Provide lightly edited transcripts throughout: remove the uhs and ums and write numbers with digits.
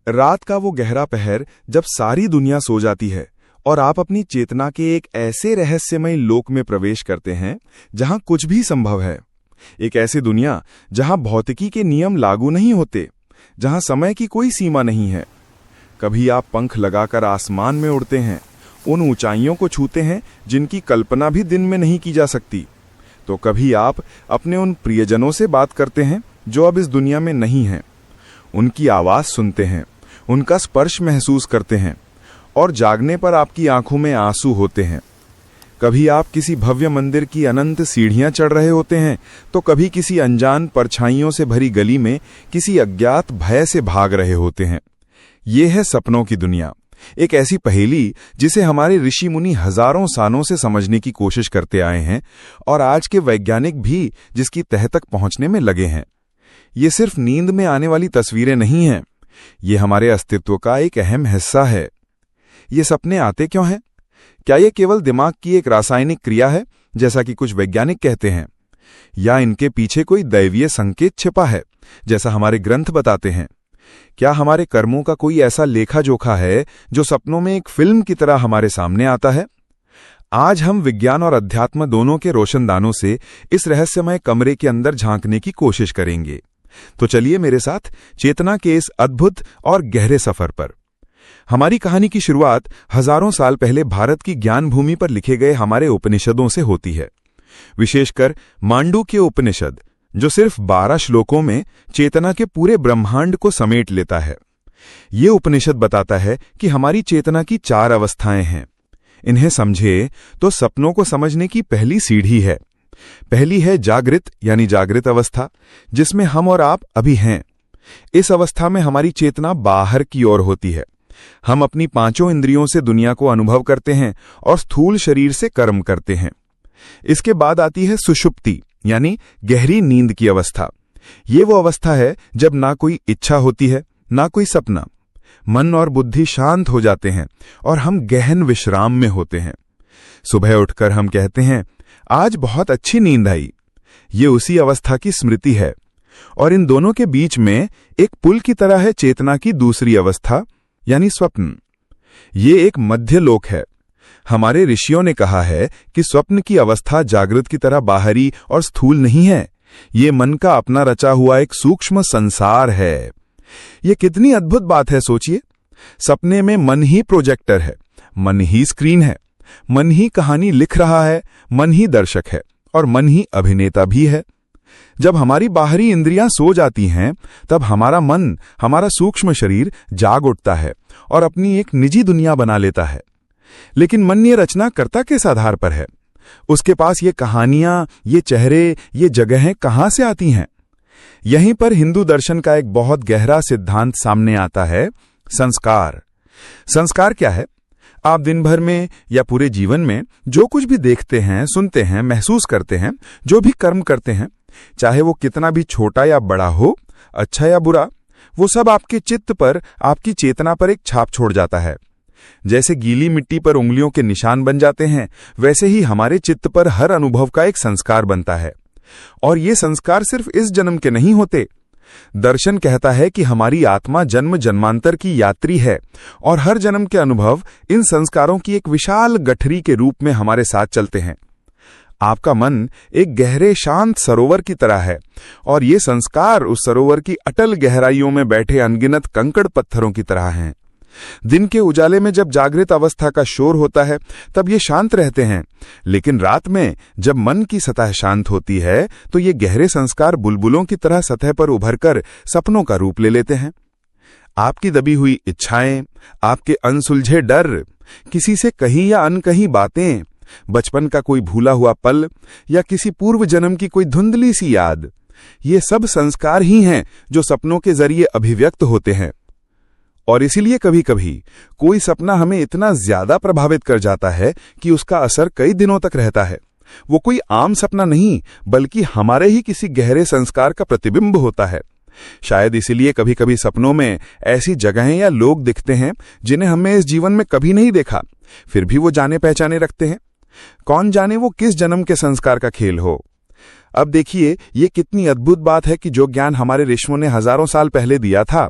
रात का वो गहरा पहर जब सारी दुनिया सो जाती है और आप अपनी चेतना के एक ऐसे रहस्यमय लोक में प्रवेश करते हैं जहां कुछ भी संभव है। एक ऐसी दुनिया जहां भौतिकी के नियम लागू नहीं होते, जहां समय की कोई सीमा नहीं है। कभी आप पंख लगाकर आसमान में उड़ते हैं, उन ऊंचाइयों को छूते हैं जिनकी कल्पना भी दिन में नहीं की जा सकती। तो कभी आप अपने उन प्रियजनों से बात करते हैं जो अब इस दुनिया में नहीं हैं। उनकी आवाज़ सुनते हैं, उनका स्पर्श महसूस करते हैं और जागने पर आपकी आंखों में आंसू होते हैं। कभी आप किसी भव्य मंदिर की अनंत सीढ़ियां चढ़ रहे होते हैं, तो कभी किसी अनजान परछाइयों से भरी गली में किसी अज्ञात भय से भाग रहे होते हैं। ये है सपनों की दुनिया, एक ऐसी पहेली जिसे हमारे ऋषि मुनि हजारों सालों से समझने की कोशिश करते आए हैं और आज के वैज्ञानिक भी जिसकी तह तक पहुंचने में लगे हैं। ये सिर्फ नींद में आने वाली तस्वीरें नहीं हैं, ये हमारे अस्तित्व का एक अहम हिस्सा है। ये सपने आते क्यों हैं? क्या ये केवल दिमाग की एक रासायनिक क्रिया है, जैसा कि कुछ वैज्ञानिक कहते हैं, या इनके पीछे कोई दैवीय संकेत छिपा है, जैसा हमारे ग्रंथ बताते हैं? क्या हमारे कर्मों का कोई ऐसा लेखा जोखा है जो सपनों में एक फिल्म की तरह हमारे सामने आता है? आज हम विज्ञान और अध्यात्म दोनों के रोशनदानों से इस रहस्यमय कमरे के अंदर झांकने की कोशिश करेंगे। तो चलिए मेरे साथ चेतना के इस अद्भुत और गहरे सफर पर। हमारी कहानी की शुरुआत हजारों साल पहले भारत की ज्ञान भूमि पर लिखे गए हमारे उपनिषदों से होती है, विशेषकर मांडुक्य उपनिषद, जो सिर्फ 12 श्लोकों में चेतना के पूरे ब्रह्मांड को समेट लेता है। ये उपनिषद बताता है कि हमारी चेतना की 4 अवस्थाएं हैं। इन्हें समझे तो सपनों को समझने की पहली सीढ़ी है। पहली है जागृत यानी जागृत अवस्था, जिसमें हम और आप अभी हैं। इस अवस्था में हमारी चेतना बाहर की ओर होती है। हम अपनी 5 इंद्रियों से दुनिया को अनुभव करते हैं और स्थूल शरीर से कर्म करते हैं। इसके बाद आती है सुषुप्ति यानी गहरी नींद की अवस्था। ये वो अवस्था है जब ना कोई इच्छा होती है, ना कोई सपना। मन और बुद्धि शांत हो जाते हैं और हम गहन विश्राम में होते हैं। सुबह उठकर हम कहते हैं, आज बहुत अच्छी नींद आई। ये उसी अवस्था की स्मृति है। और इन दोनों के बीच में एक पुल की तरह है चेतना की दूसरी अवस्था यानी स्वप्न। ये एक मध्य लोक है। हमारे ऋषियों ने कहा है कि स्वप्न की अवस्था जागृत की तरह बाहरी और स्थूल नहीं है। ये मन का अपना रचा हुआ एक सूक्ष्म संसार है। ये कितनी अद्भुत बात है, सोचिए। सपने में मन ही प्रोजेक्टर है, मन ही स्क्रीन है, मन ही कहानी लिख रहा है, मन ही दर्शक है और मन ही अभिनेता भी है। जब हमारी बाहरी इंद्रियां सो जाती हैं, तब हमारा मन, हमारा सूक्ष्म शरीर जाग उठता है और अपनी एक निजी दुनिया बना लेता है। लेकिन मन ये रचना कर्ता किस आधार पर है? उसके पास ये कहानियां, ये चेहरे, ये जगहें कहां से आती हैं? यहीं पर हिंदू दर्शन का एक बहुत गहरा सिद्धांत सामने आता है, संस्कार। संस्कार क्या है? आप दिन भर में या पूरे जीवन में जो कुछ भी देखते हैं, सुनते हैं, महसूस करते हैं, जो भी कर्म करते हैं, चाहे वो कितना भी छोटा या बड़ा हो, अच्छा या बुरा, वो सब आपके चित्त पर, आपकी चेतना पर एक छाप छोड़ जाता है। जैसे गीली मिट्टी पर उंगलियों के निशान बन जाते हैं, वैसे ही हमारे चित्त पर हर अनुभव का एक संस्कार बनता है। और ये संस्कार सिर्फ इस जन्म के नहीं होते। दर्शन कहता है कि हमारी आत्मा जन्म जन्मांतर की यात्री है और हर जन्म के अनुभव इन संस्कारों की एक विशाल गठरी के रूप में हमारे साथ चलते हैं। आपका मन एक गहरे शांत सरोवर की तरह है और ये संस्कार उस सरोवर की अटल गहराइयों में बैठे अनगिनत कंकड़ पत्थरों की तरह हैं। दिन के उजाले में जब जागृत अवस्था का शोर होता है, तब ये शांत रहते हैं, लेकिन रात में जब मन की सतह शांत होती है, तो ये गहरे संस्कार बुलबुलों की तरह सतह पर उभरकर सपनों का रूप ले लेते हैं। आपकी दबी हुई इच्छाएं, आपके अनसुलझे डर, किसी से कही या अनकही बातें, बचपन का कोई भूला हुआ पल या किसी पूर्व जन्म की कोई धुंधली सी याद, ये सब संस्कार ही हैं जो सपनों के जरिए अभिव्यक्त होते हैं। और इसीलिए कभी कभी कोई सपना हमें इतना ज्यादा प्रभावित कर जाता है कि उसका असर कई दिनों तक रहता है। वो कोई आम सपना नहीं, बल्कि हमारे ही किसी गहरे संस्कार का प्रतिबिंब होता है। शायद इसीलिए कभी कभी सपनों में ऐसी जगहें या लोग दिखते हैं जिन्हें हमने इस जीवन में कभी नहीं देखा, फिर भी वो जाने पहचाने रखते हैं। कौन जाने वो किस जन्म के संस्कार का खेल हो। अब देखिए, ये कितनी अद्भुत बात है कि जो ज्ञान हमारे ऋषियों ने हजारों साल पहले दिया था,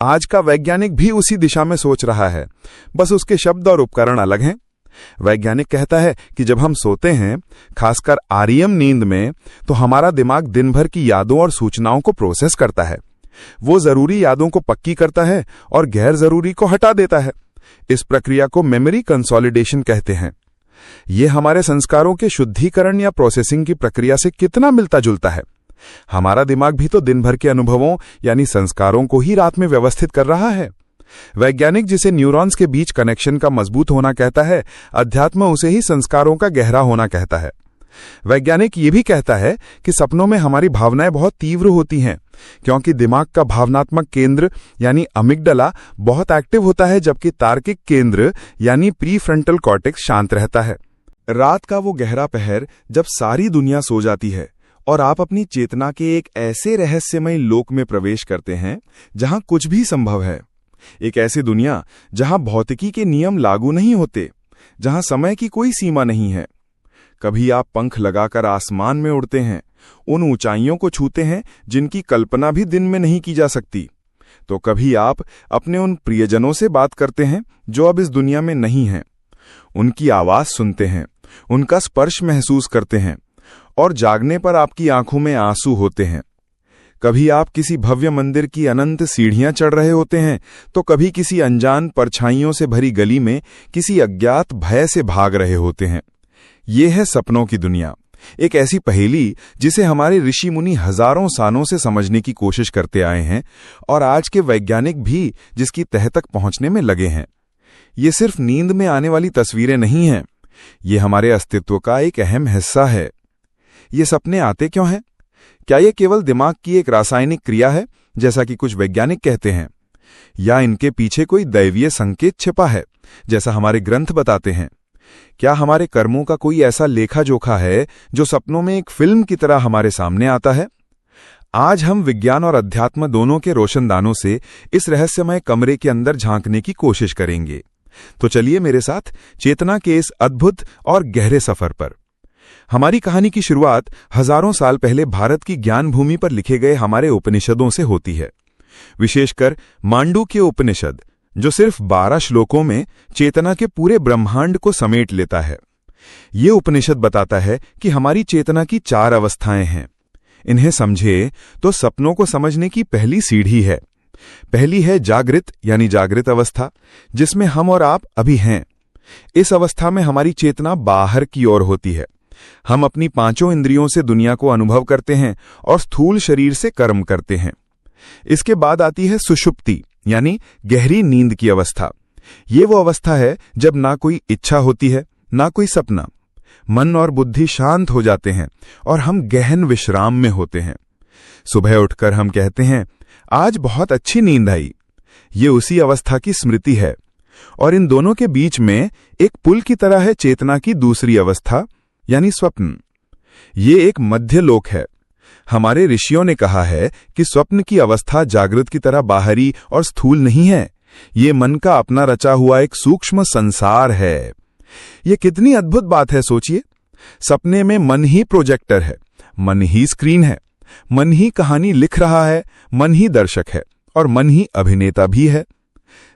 आज का वैज्ञानिक भी उसी दिशा में सोच रहा है, बस उसके शब्द और उपकरण अलग हैं। वैज्ञानिक कहता है कि जब हम सोते हैं, खासकर आरईएम नींद में, तो हमारा दिमाग दिन भर की यादों और सूचनाओं को प्रोसेस करता है। वो जरूरी यादों को पक्की करता है और गैर जरूरी को हटा देता है। इस प्रक्रिया को मेमोरी कंसोलिडेशन कहते हैं। ये हमारे संस्कारों के शुद्धिकरण या प्रोसेसिंग की प्रक्रिया से कितना मिलता जुलता है। हमारा दिमाग भी तो दिन भर के अनुभवों यानी संस्कारों को ही रात में व्यवस्थित कर रहा है। वैज्ञानिक जिसे न्यूरॉन्स के बीच कनेक्शन का मजबूत होना कहता है, अध्यात्म उसे ही संस्कारों का गहरा होना कहता है। वैज्ञानिक ये भी कहता है कि सपनों में हमारी भावनाएं बहुत तीव्र होती हैं, क्योंकि दिमाग का भावनात्मक केंद्र यानी अमिगडला बहुत एक्टिव होता है, जबकि तार्किक केंद्र यानी प्रीफ्रंटल कॉर्टेक्स शांत रहता है। रात का वो गहरा पहर जब सारी दुनिया सो जाती है और आप अपनी चेतना के एक ऐसे रहस्यमय लोक में प्रवेश करते हैं जहां कुछ भी संभव है। एक ऐसी दुनिया जहां भौतिकी के नियम लागू नहीं होते, जहां समय की कोई सीमा नहीं है। कभी आप पंख लगाकर आसमान में उड़ते हैं, उन ऊंचाइयों को छूते हैं जिनकी कल्पना भी दिन में नहीं की जा सकती। तो कभी आप अपने उन प्रियजनों से बात करते हैं जो अब इस दुनिया में नहीं हैं। उनकी आवाज सुनते हैं, उनका स्पर्श महसूस करते हैं और जागने पर आपकी आंखों में आंसू होते हैं। कभी आप किसी भव्य मंदिर की अनंत सीढ़ियां चढ़ रहे होते हैं, तो कभी किसी अनजान परछाइयों से भरी गली में किसी अज्ञात भय से भाग रहे होते हैं। ये है सपनों की दुनिया, एक ऐसी पहेली जिसे हमारे ऋषि मुनि हजारों सालों से समझने की कोशिश करते आए हैं और आज के वैज्ञानिक भी जिसकी तह तक पहुंचने में लगे हैं। ये सिर्फ नींद में आने वाली तस्वीरें नहीं हैं, ये हमारे अस्तित्व का एक अहम हिस्सा है। ये सपने आते क्यों हैं? क्या ये केवल दिमाग की एक रासायनिक क्रिया है, जैसा कि कुछ वैज्ञानिक कहते हैं, या इनके पीछे कोई दैवीय संकेत छिपा है, जैसा हमारे ग्रंथ बताते हैं? क्या हमारे कर्मों का कोई ऐसा लेखा जोखा है जो सपनों में एक फिल्म की तरह हमारे सामने आता है? आज हम विज्ञान और अध्यात्म दोनों के रोशनदानों से इस रहस्यमय कमरे के अंदर झांकने की कोशिश करेंगे। तो चलिए मेरे साथ चेतना के इस अद्भुत और गहरे सफर पर। हमारी कहानी की शुरुआत हजारों साल पहले भारत की ज्ञान भूमि पर लिखे गए हमारे उपनिषदों से होती है, विशेषकर मांडुक्य उपनिषद, जो सिर्फ 12 श्लोकों में चेतना के पूरे ब्रह्मांड को समेट लेता है। ये उपनिषद बताता है कि हमारी चेतना की 4 अवस्थाएं हैं। इन्हें समझे तो सपनों को समझने की पहली सीढ़ी है। पहली है जागृत यानी जागृत अवस्था, जिसमें हम और आप अभी हैं। इस अवस्था में हमारी चेतना बाहर की ओर होती है। हम अपनी 5 इंद्रियों से दुनिया को अनुभव करते हैं और स्थूल शरीर से कर्म करते हैं। इसके बाद आती है सुषुप्ति यानी गहरी नींद की अवस्था। ये वो अवस्था है जब ना कोई इच्छा होती है, ना कोई सपना। मन और बुद्धि शांत हो जाते हैं और हम गहन विश्राम में होते हैं। सुबह उठकर हम कहते हैं, आज बहुत अच्छी नींद आई। ये उसी अवस्था की स्मृति है। और इन दोनों के बीच में एक पुल की तरह है चेतना की दूसरी अवस्था यानी स्वप्न। ये एक मध्य लोक है। हमारे ऋषियों ने कहा है कि स्वप्न की अवस्था जागृत की तरह बाहरी और स्थूल नहीं है। ये मन का अपना रचा हुआ एक सूक्ष्म संसार है। ये कितनी अद्भुत बात है, सोचिए। सपने में मन ही प्रोजेक्टर है, मन ही स्क्रीन है, मन ही कहानी लिख रहा है, मन ही दर्शक है और मन ही अभिनेता भी है।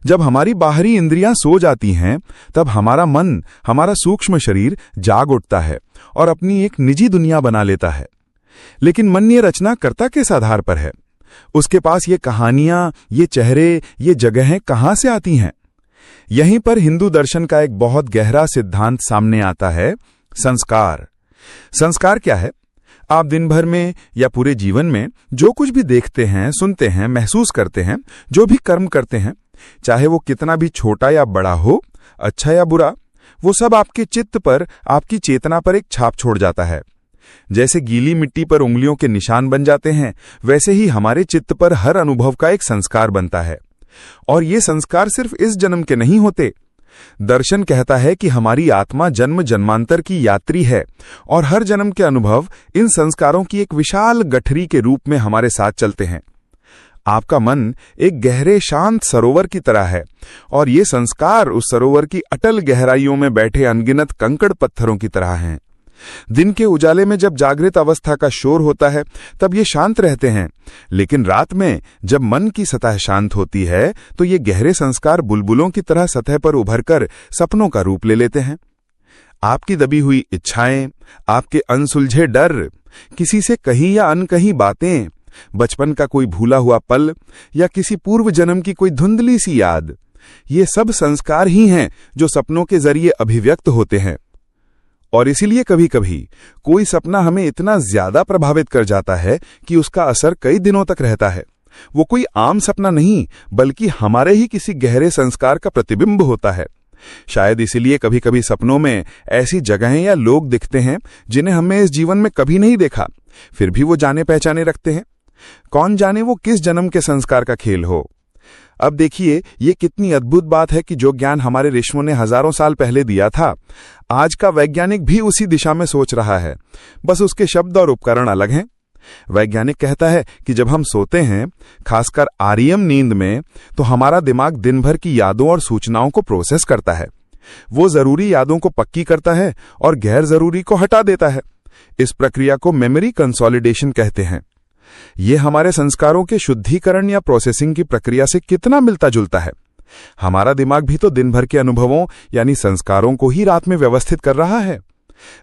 जब हमारी बाहरी इंद्रियां सो जाती हैं, तब हमारा मन, हमारा सूक्ष्म शरीर जाग उठता है और अपनी एक निजी दुनिया बना लेता है। लेकिन मन ये रचना करता किस आधार पर है? उसके पास ये कहानियां, ये चेहरे, ये जगहें कहां से आती हैं? यहीं पर हिंदू दर्शन का एक बहुत गहरा सिद्धांत सामने आता है, संस्कार। संस्कार क्या है? आप दिन भर में या पूरे जीवन में जो कुछ भी देखते हैं, सुनते हैं, महसूस करते हैं, जो भी कर्म करते हैं, चाहे वो कितना भी छोटा या बड़ा हो, अच्छा या बुरा, वो सब आपके चित्त पर, आपकी चेतना पर एक छाप छोड़ जाता है। जैसे गीली मिट्टी पर उंगलियों के निशान बन जाते हैं, वैसे ही हमारे चित्त पर हर अनुभव का एक संस्कार बनता है। और ये संस्कार सिर्फ इस जन्म के नहीं होते। दर्शन कहता है कि हमारी आत्मा जन्म जन्मांतर की यात्री है और हर जन्म के अनुभव इन संस्कारों की एक विशाल गठरी के रूप में हमारे साथ चलते हैं। आपका मन एक गहरे शांत सरोवर की तरह है और ये संस्कार उस सरोवर की अटल गहराइयों में बैठे अनगिनत कंकड़ पत्थरों की तरह हैं। दिन के उजाले में जब जागृत अवस्था का शोर होता है तब ये शांत रहते हैं, लेकिन रात में जब मन की सतह शांत होती है तो ये गहरे संस्कार बुलबुलों की तरह सतह पर उभरकर सपनों का रूप ले लेते हैं। आपकी दबी हुई इच्छाएं, आपके अनसुलझे डर, किसी से कहीं या अनकहीं बातें, बचपन का कोई भूला हुआ पल या किसी पूर्व जन्म की कोई धुंधली सी याद, ये सब संस्कार ही हैं जो सपनों के जरिए अभिव्यक्त होते हैं। और इसीलिए कभी कभी कोई सपना हमें इतना ज्यादा प्रभावित कर जाता है कि उसका असर कई दिनों तक रहता है। वो कोई आम सपना नहीं, बल्कि हमारे ही किसी गहरे संस्कार का प्रतिबिंब होता है। शायद इसीलिए कभी कभी सपनों में ऐसी जगहें या लोग दिखते हैं जिन्हें हमने इस जीवन में कभी नहीं देखा, फिर भी वो जाने पहचाने रखते हैं। कौन जाने वो किस जन्म के संस्कार का खेल हो। अब देखिए, ये कितनी अद्भुत बात है कि जो ज्ञान हमारे ऋषियों ने हजारों साल पहले दिया था, आज का वैज्ञानिक भी उसी दिशा में सोच रहा है, बस उसके शब्द और उपकरण अलग हैं। वैज्ञानिक कहता है कि जब हम सोते हैं, खासकर आरईएम नींद में, तो हमारा दिमाग दिन भर की यादों और सूचनाओं को प्रोसेस करता है। वो जरूरी यादों को पक्की करता है और गैर जरूरी को हटा देता है। इस प्रक्रिया को मेमोरी कंसोलिडेशन कहते हैं। ये हमारे संस्कारों के शुद्धिकरण या प्रोसेसिंग की प्रक्रिया से कितना मिलता जुलता है। हमारा दिमाग भी तो दिन भर के अनुभवों यानी संस्कारों को ही रात में व्यवस्थित कर रहा है।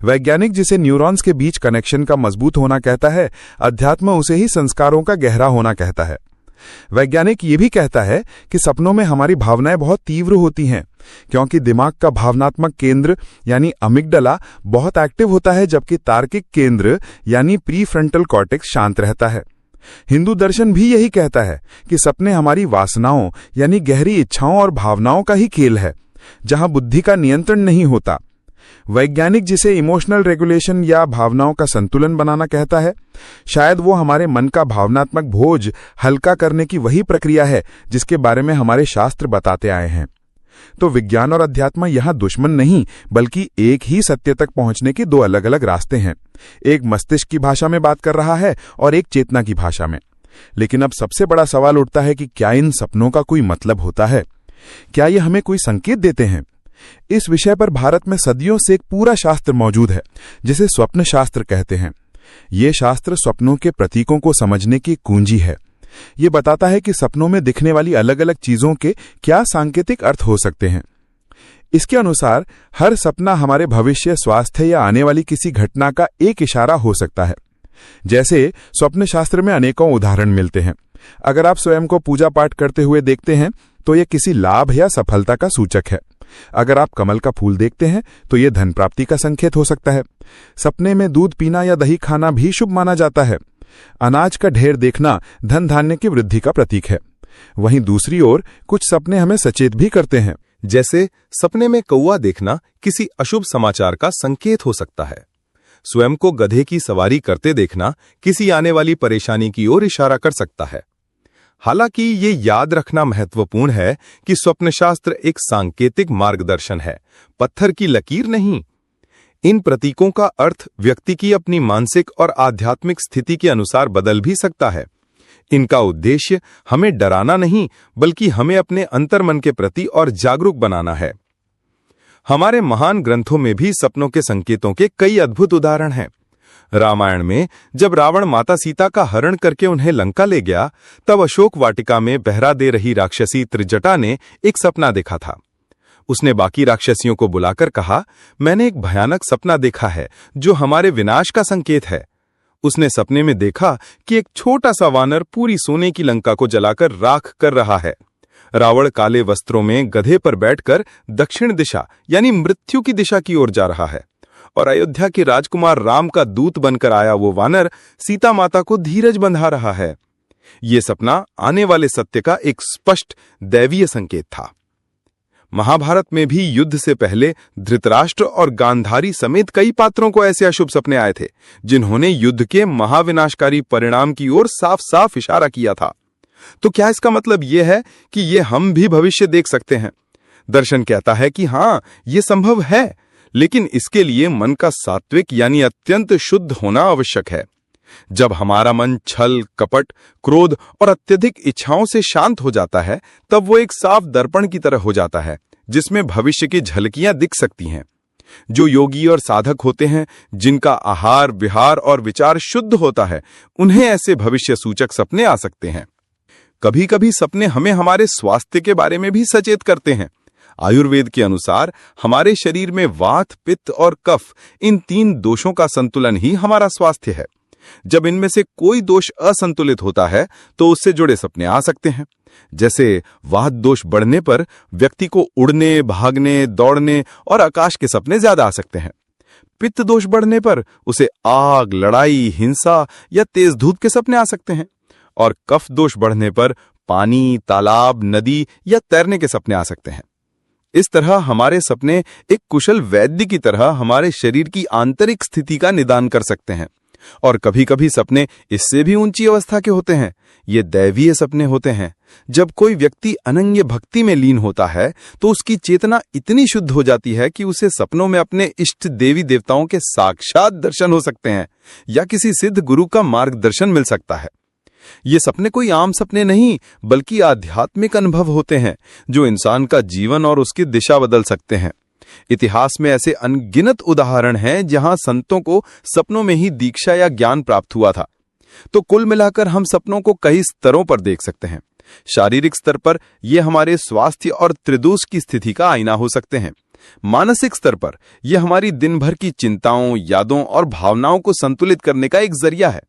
वैज्ञानिक जिसे न्यूरॉन्स के बीच कनेक्शन का मजबूत होना कहता है, अध्यात्म उसे ही संस्कारों का गहरा होना कहता है। वैज्ञानिक ये भी कहता है कि सपनों में हमारी भावनाएं बहुत तीव्र होती हैं, क्योंकि दिमाग का भावनात्मक केंद्र यानी अमिगडला बहुत एक्टिव होता है, जबकि तार्किक केंद्र यानी प्रीफ्रंटल कॉर्टेक्स शांत रहता है। हिंदू दर्शन भी यही कहता है कि सपने हमारी वासनाओं यानी गहरी इच्छाओं और भावनाओं का ही खेल है, जहां बुद्धि का नियंत्रण नहीं होता। वैज्ञानिक जिसे इमोशनल रेगुलेशन या भावनाओं का संतुलन बनाना कहता है, शायद वो हमारे मन का भावनात्मक बोझ हल्का करने की वही प्रक्रिया है जिसके बारे में हमारे शास्त्र बताते आए हैं। तो विज्ञान और अध्यात्म यहां दुश्मन नहीं, बल्कि एक ही सत्य तक पहुंचने के दो अलग अलग रास्ते हैं। एक मस्तिष्क की भाषा में बात कर रहा है और एक चेतना की भाषा में। लेकिन अब सबसे बड़ा सवाल उठता है कि क्या इन सपनों का कोई मतलब होता है? क्या ये हमें कोई संकेत देते हैं? इस विषय पर भारत में सदियों से एक पूरा शास्त्र मौजूद है, जिसे स्वप्न शास्त्र कहते हैं। ये शास्त्र स्वप्नों के प्रतीकों को समझने की कुंजी है। ये बताता है कि सपनों में दिखने वाली अलग अलग चीजों के क्या सांकेतिक अर्थ हो सकते हैं। इसके अनुसार हर सपना हमारे भविष्य, स्वास्थ्य या आने वाली किसी घटना का एक इशारा हो सकता है। जैसे स्वप्न शास्त्र में अनेकों उदाहरण मिलते हैं। अगर आप स्वयं को पूजा पाठ करते हुए देखते हैं तो यह किसी लाभ या सफलता का सूचक है। अगर आप कमल का फूल देखते हैं तो यह धन प्राप्ति का संकेत हो सकता है। सपने में दूध पीना या दही खाना भी शुभ माना जाता है। अनाज का ढेर देखना धन धान्य की वृद्धि का प्रतीक है। वहीं दूसरी ओर कुछ सपने हमें सचेत भी करते हैं। जैसे सपने में कौवा देखना किसी अशुभ समाचार का संकेत हो सकता है। स्वयं को गधे की सवारी करते देखना किसी आने वाली परेशानी की ओर इशारा कर सकता है। हालांकि ये याद रखना महत्वपूर्ण है कि स्वप्नशास्त्र एक सांकेतिक मार्गदर्शन है, पत्थर की लकीर नहीं। इन प्रतीकों का अर्थ व्यक्ति की अपनी मानसिक और आध्यात्मिक स्थिति के अनुसार बदल भी सकता है। इनका उद्देश्य हमें डराना नहीं, बल्कि हमें अपने अंतर्मन के प्रति और जागरूक बनाना है। हमारे महान ग्रंथों में भी सपनों के संकेतों के कई अद्भुत उदाहरण हैं। रामायण में जब रावण माता सीता का हरण करके उन्हें लंका ले गया, तब अशोक वाटिका में पहरा दे रही राक्षसी त्रिजटा ने एक सपना देखा था। उसने बाकी राक्षसियों को बुलाकर कहा, मैंने एक भयानक सपना देखा है जो हमारे विनाश का संकेत है। उसने सपने में देखा कि एक छोटा सा वानर पूरी सोने की लंका को जलाकर राख कर रहा है। रावण काले वस्त्रों में गधे पर बैठकर दक्षिण दिशा यानी मृत्यु की दिशा की ओर जा रहा है, और अयोध्या के राजकुमार राम का दूत बनकर आया वो वानर सीता माता को धीरज बंधा रहा है। ये सपना आने वाले सत्य का एक स्पष्ट दैवीय संकेत था। महाभारत में भी युद्ध से पहले धृतराष्ट्र और गांधारी समेत कई पात्रों को ऐसे अशुभ सपने आए थे, जिन्होंने युद्ध के महाविनाशकारी परिणाम की ओर साफ साफ इशारा किया था। तो क्या इसका मतलब यह है कि ये हम भी भविष्य देख सकते हैं? दर्शन कहता है कि हाँ, ये संभव है, लेकिन इसके लिए मन का सात्विक यानी अत्यंत शुद्ध होना आवश्यक है। जब हमारा मन छल, कपट, क्रोध और अत्यधिक इच्छाओं से शांत हो जाता है, तब वो एक साफ दर्पण की तरह हो जाता है, जिसमें भविष्य की झलकियां दिख सकती हैं। जो योगी और साधक होते हैं, जिनका आहार, विहार और विचार शुद्ध होता है, उन्हें ऐसे भविष्य सूचक सपने आ सकते हैं। कभी कभी सपने हमें हमारे स्वास्थ्य के बारे में भी सचेत करते हैं। आयुर्वेद के अनुसार हमारे शरीर में वात, पित्त और कफ, इन 3 दोषों का संतुलन ही हमारा स्वास्थ्य है। जब इनमें से कोई दोष असंतुलित होता है तो उससे जुड़े सपने आ सकते हैं। जैसे वात दोष बढ़ने पर व्यक्ति को उड़ने, भागने, दौड़ने और आकाश के सपने ज्यादा आ सकते हैं। पित्त दोष बढ़ने पर उसे आग, लड़ाई, हिंसा या तेज धूप के सपने आ सकते हैं। और कफ दोष बढ़ने पर पानी, तालाब, नदी या तैरने के सपने आ सकते हैं। इस तरह हमारे सपने एक कुशल वैद्य की तरह हमारे शरीर की आंतरिक स्थिति का निदान कर सकते हैं। और कभी-कभी सपने इससे भी ऊंची अवस्था के होते हैं। ये दैवीय सपने होते हैं। जब कोई व्यक्ति अनन्य भक्ति में लीन होता है तो उसकी चेतना इतनी शुद्ध हो जाती है कि उसे सपनों में अपने इष्ट देवी देवताओं के साक्षात दर्शन हो सकते हैं या किसी सिद्ध गुरु का मार्गदर्शन मिल सकता है। ये सपने कोई आम सपने नहीं, बल्कि आध्यात्मिक अनुभव होते हैं जो इंसान का जीवन और उसकी दिशा बदल सकते हैं। इतिहास में ऐसे अनगिनत उदाहरण हैं जहां संतों को सपनों में ही दीक्षा या ज्ञान प्राप्त हुआ था। तो कुल मिलाकर हम सपनों को कई स्तरों पर देख सकते हैं। शारीरिक स्तर पर ये हमारे स्वास्थ्य और त्रिदोष की स्थिति का आईना हो सकते हैं। मानसिक स्तर पर यह हमारी दिन भर की चिंताओं, यादों और भावनाओं को संतुलित करने का एक जरिया है।